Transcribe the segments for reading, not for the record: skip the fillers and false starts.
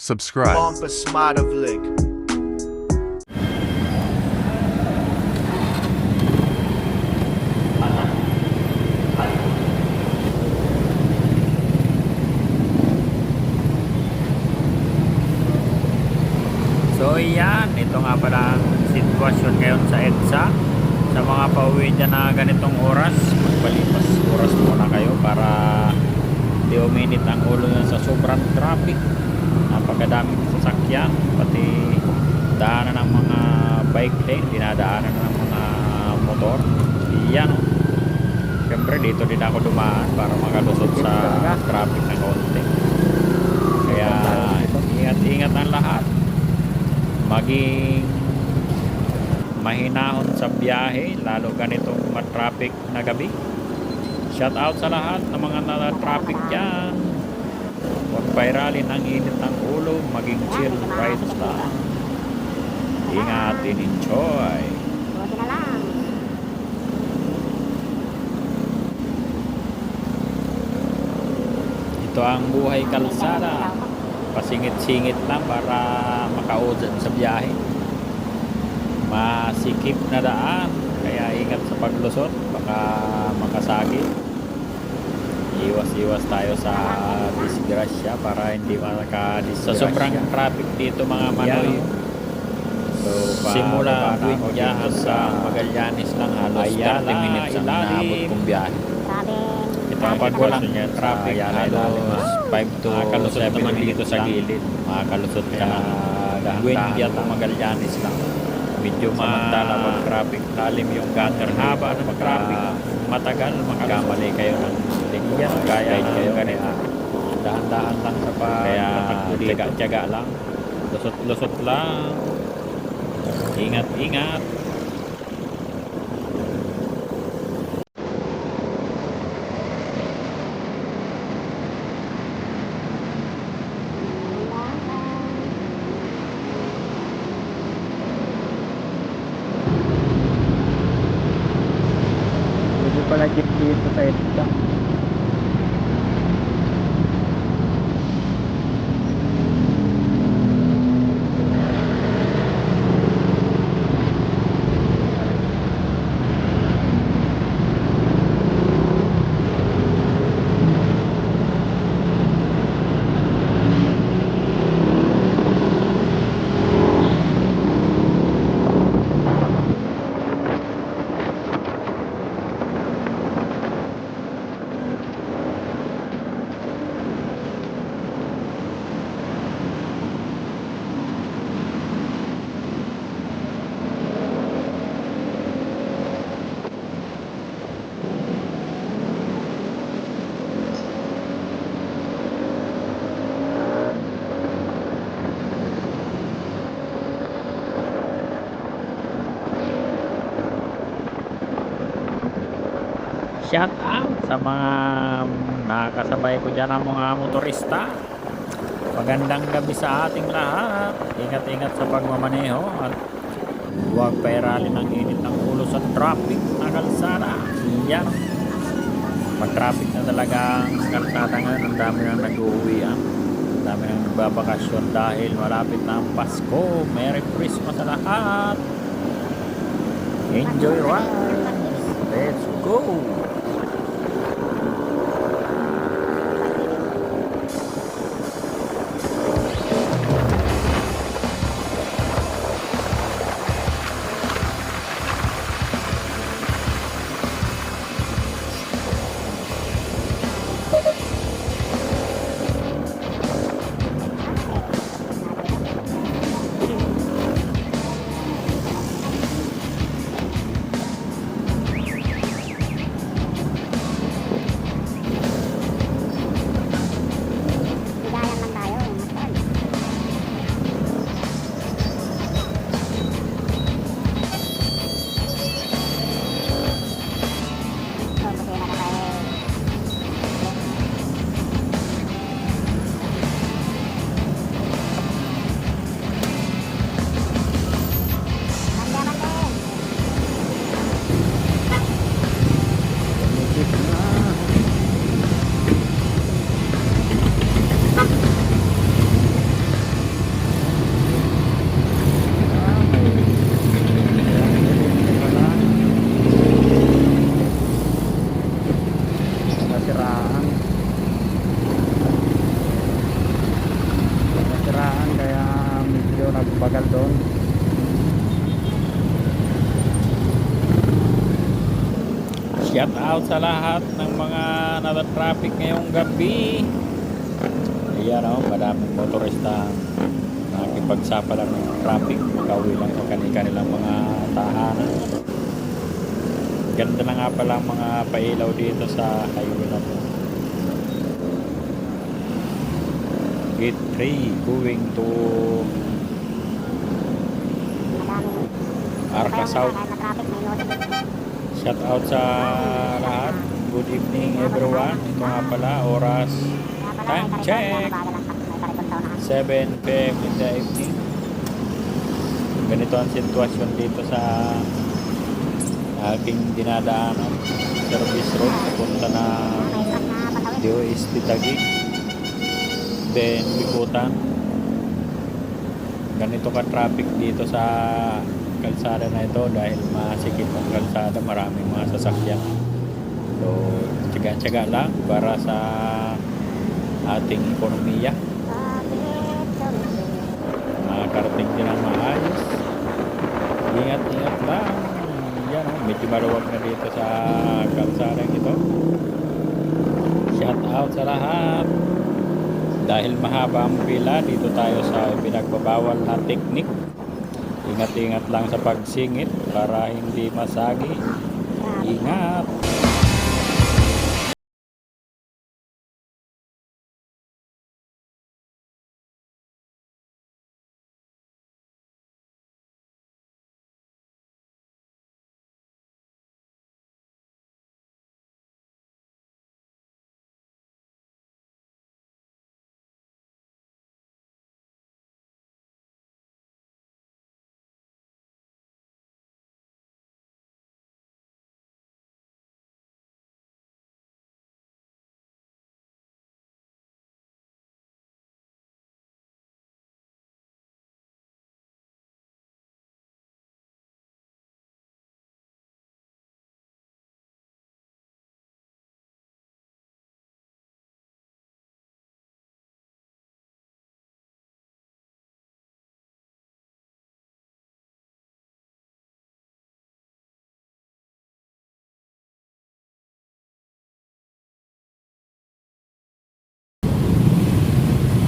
subscribe. Pampa Smartovlik. So yan, ito nga pala ang sitwasyon ngayon sa EDSA. Sa mga pauwi dyan na ganitong oras, magpalipas oras muna kayo para di uminit ang ulo nyo sa sobrang traffic. Napakadaming sasakyan, pati daanan ng mga bike lane, dinadaanan ng mga motor. Yan o. Siyempre dito din ako dumaan para makalusot sa traffic na konti. Kaya ingat-ingat ang lahat. Maging mahinahon sa biyahe, lalo ganitong traffic na gabi. Shout out sa lahat ng mga na-traffic dyan. Huwag pairalin ang init ng ulo, maging chill rides lang. Ingat and enjoy. Ito ang buhay kalsada. Pasingit-singit lang para makaudan sa biyahe. Masikip na daan, kaya ingat sa paglusot, baka makasagit. Iwas-iwas tayo sa disgrasya para hindi makadisgrasya. Sa sobrang traffic dito mga manoy. So, simula Buendia sa Magallanes lang halos 30 minutes ang naabot kong biyahe. Kapag walang traffic, halos 5 to 7 minutes sa gilid. Makakalusot ka ng Buendia to Magallanes lang. Medyo samantala pag traffic, lalim yung gutter. Haba ng traffic, matagal, makakamali kayo ng ligyan. Kaya kayo ganito. Dahan-dahan lang sa pagtatakbo dito. Tiyaga lang. Lusot-lusot lang. Ingat-ingat. Pala jeep dito sa EDSA. Shout out sa mga nakakasabay ko dyan ng mga motorista. Magandang gabi sa ating lahat. Ingat-ingat sa pagmamaneho at huwag pairalin ang init ng ulo sa traffic na kalsada. Yan. Mag-traffic na talaga ang kalsada ngayon. Ang dami nang nag-uwian. Ang dami nang nagbabakasyon dahil malapit na ang Pasko. Merry Christmas sa lahat. Enjoy ride. Let's go. Shout out sa lahat ng mga nata-traffic ngayong gabi. Ayan o, madaming motorista nakipagsapala ng traffic. Makauwi lang sa kanilang mga tahanan. Ganda na nga pala ang mga pailaw dito sa highway na to. Gate 3 going to Arca South. Shout out sa lahat. Good evening everyone. Ito nga pala oras. Time check 7 PM in the evening. Ganito ang sitwasyon dito sa aking dinadaanan. Service road papunta na DOST Taguig, then Bikutan. Ganito ka traffic dito sa kalsada na ito dahil masikip ang kalsada, maraming mga sasakyan. So tiyaga-tiyaga lang para sa ating ekonomiya, makarating din ang maayos. Ingat-ingat lang. Yan, medyo maluwag na dito sa kalsada ito. Shout out sa lahat. Dahil mahaba ang pila, dito tayo sa pinagbabawal na teknik. Ingat-ingat lang sa pagsingit para hindi masagi. Ingat.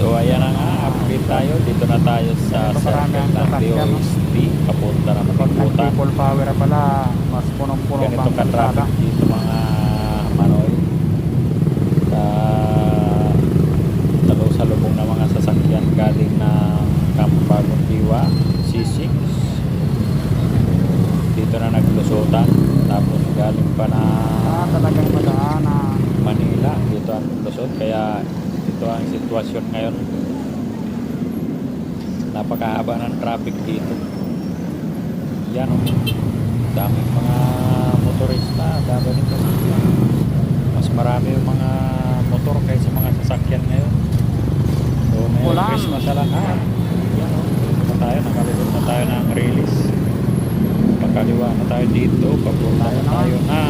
So ayan na nga, update tayo. Dito na tayo sa circle ng DOST. Papunta na Bikutan. People power pala, mas punong-puno Ganito ka-traffic dito mga manoy. Sa lubong na mga sasakyan galing na Camp Bagong Diwa, C6. Dito na naglusutan. Tapos galing pa na talagang madaanan. Manila. Dito ang lusot. Kaya ito ang sitwasyon ngayon. Napakahaba ng traffic dito. Yan o. Daming mga motorista. Dami nito. Mas marami yung mga motor kaysa mga sasakyan ngayon. So may Christmas sa lahat. Yan o. Dito na tayo. Nakalibot na tayo ng release. Pagkaliwa na tayo dito. Papunta na tayo na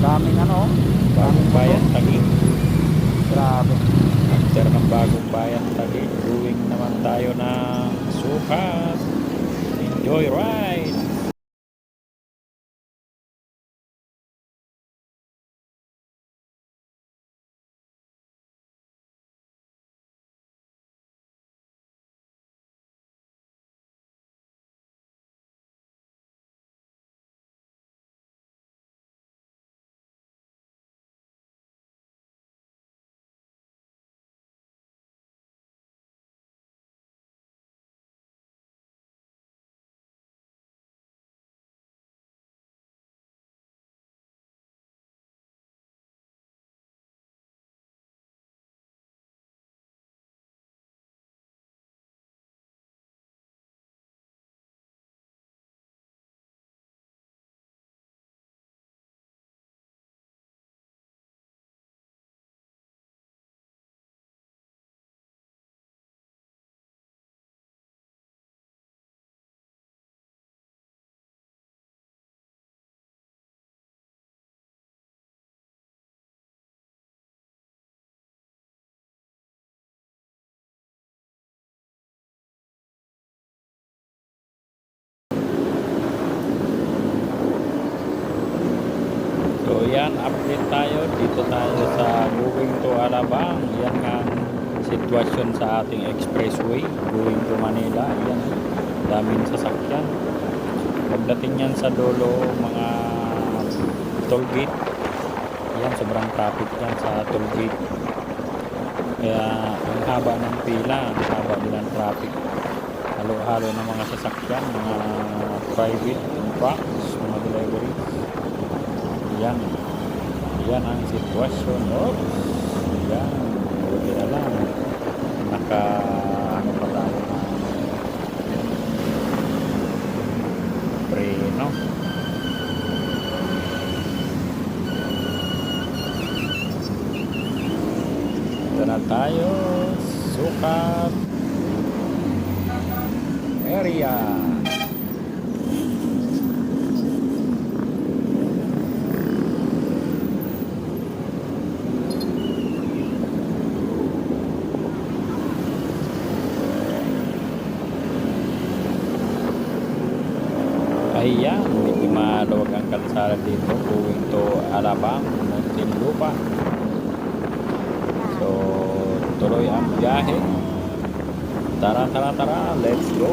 Daming Bagong Bayan Taguig. Grabe. After ng Bagong Bayan Taguig, going naman tayo ng Sukat. Enjoy ride! Ayan, update tayo. Dito tayo sa going to Alabang. Yan nga ang sitwasyon sa ating expressway going to Manila. Ayan, daming sasakyan. Pagdating yan sa dulo, mga toll gate. Ayan, sobrang traffic yan sa toll gate. Kaya ang haba ng pila, ang haba din ng traffic. Halo-halo ng mga sasakyan, mga private trucks, mga deliveries. Yan. Yan ang sitwasyon. Oops. Yan. Buti na lang. Ano pa tayo na preno. Ito na tayo. Sukat area. Ayan, medyo maluwag ang kalsada dito going to Alabang, Muntinlupa. So, tuloy ang biyahe. Tara, tara, tara, let's go!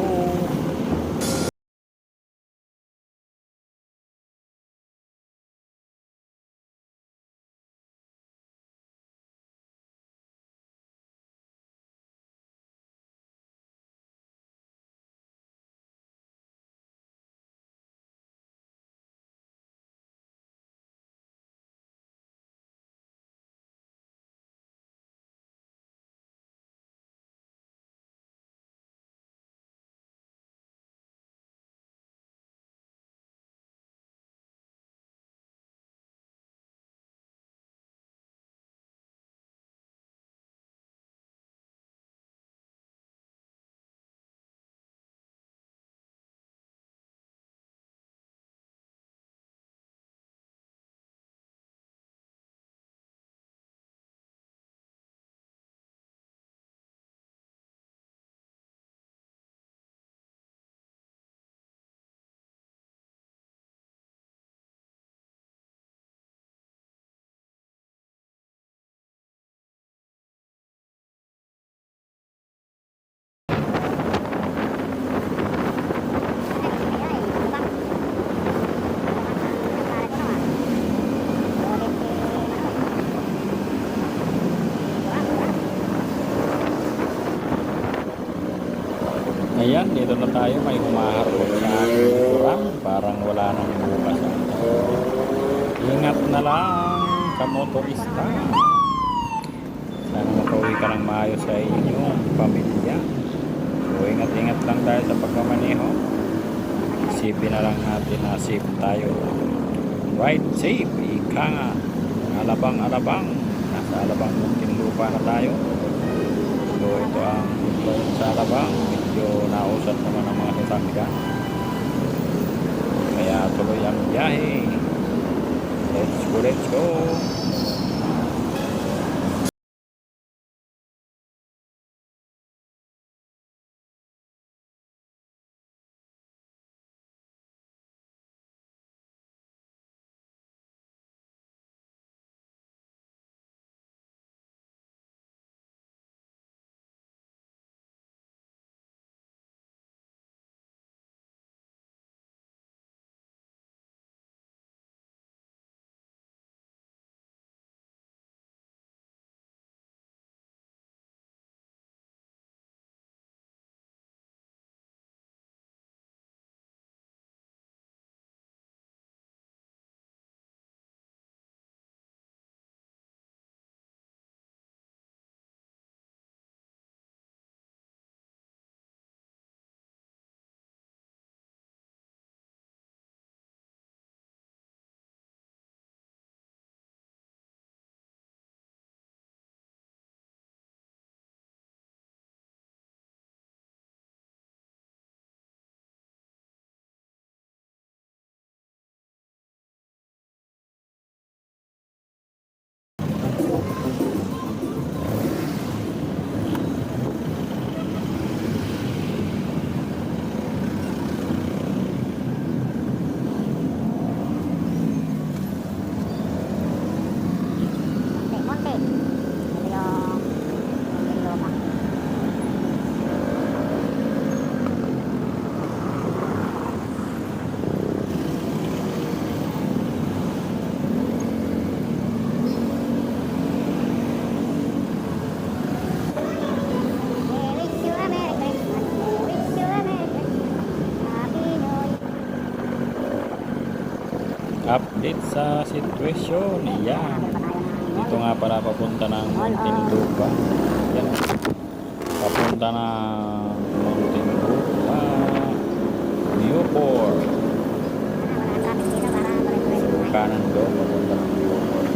Ayan, dito na tayo. May humaharap sa ating kurang. Parang wala nang bukas. Ingat na lang, kamotorista. Sana makauwi ka ng maayos sa inyong pamilya. So, ingat-ingat lang tayo sa pagmamaneho. Isipin na lang natin na safe tayo. Ride safe, ika nga. Alabang-alabang. Nasa Alabang Muntinlupa na tayo. So, ito ang sa Alabang. Medyo nausat naman ang mga sasakyan. Kaya tuloy ang biyahe. Let's go, let's go. update sa sitwasyon. Yan. Dito nga pala papunta ng Muntinlupa. Yan. Papunta ng Muntinlupa. Newport. Kanan doon, papunta ng Newport.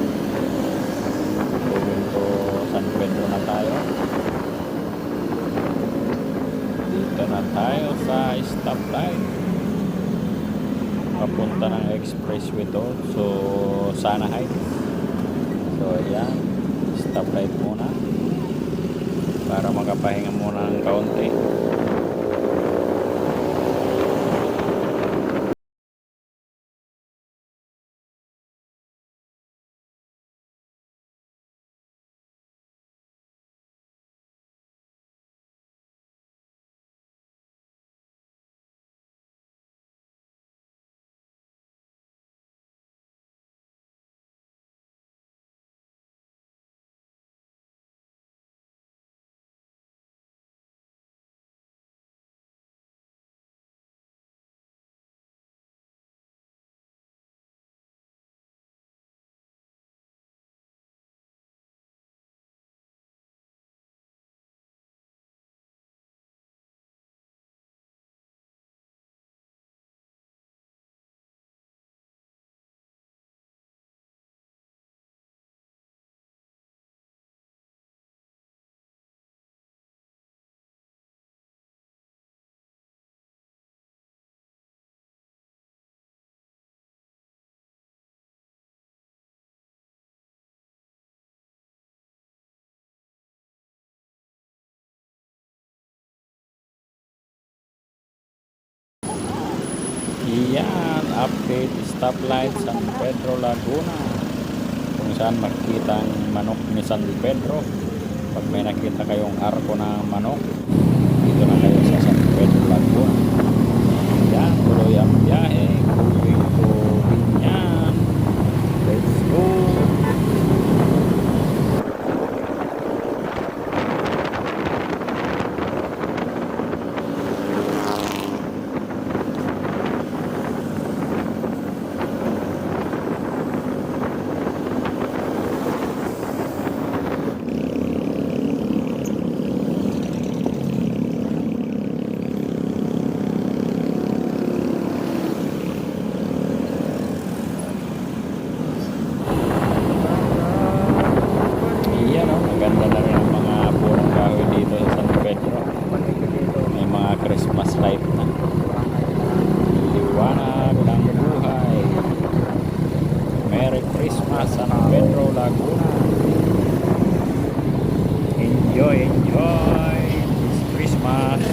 Going to San Pedro na tayo. Dito na tayo sa stoplight. Papunta ng expressway to. So, Sana Heights. So, ayan. Stoplight muna. Para makapahinga muna ng kaunti. Iyan, update stoplight San Pedro Laguna. Kung saan makikita ang manok ni San Pedro. Pag may nakita kayong arko na manok, dito na kayo sa San Pedro Laguna. Yan, tuloy ang biyahe. Going to Binyan. Let's go. Ganda na rin ang mga purong kahoy dito sa San Pedro. May mga Christmas light na. Liwanag ng buhay. Merry Christmas San Pedro Laguna. Enjoy this Christmas.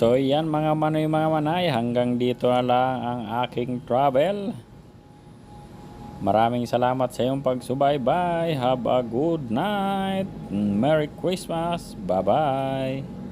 So yan mga manoy mga manay, hanggang dito na lang ang aking travel. Maraming salamat sa iyong pagsubaybay. Have a good night. Merry Christmas. Bye bye.